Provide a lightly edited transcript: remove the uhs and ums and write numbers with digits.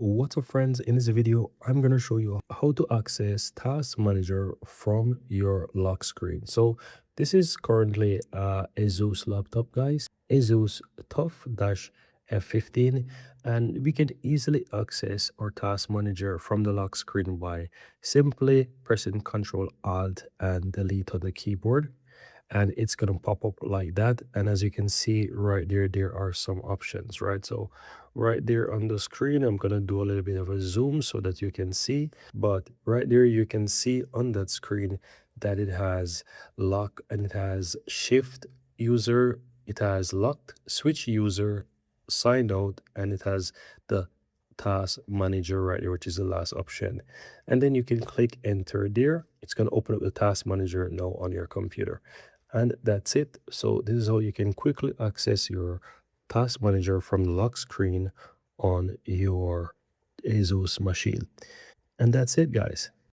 What's up friends, in this video I'm going to show you how to access Task Manager from your lock screen. So this is currently a Asus laptop, guys, Asus Tough-F15, and we can easily access our Task Manager from the lock screen by simply pressing Ctrl Alt and Delete on the keyboard, and it's going to pop up like that. And as you can see right there are some options, right? So right there on the screen, I'm going to do a little bit of a zoom so that you can see, but right there you can see on that screen that it has lock and it has shift user, it has locked, switch user, sign out, and it has the task manager right there, which is the last option. And then you can click enter there. It's going to open up the task manager now on your computer. And that's it. So this is how you can quickly access your task manager from the lock screen on your Asus machine. And that's it, guys.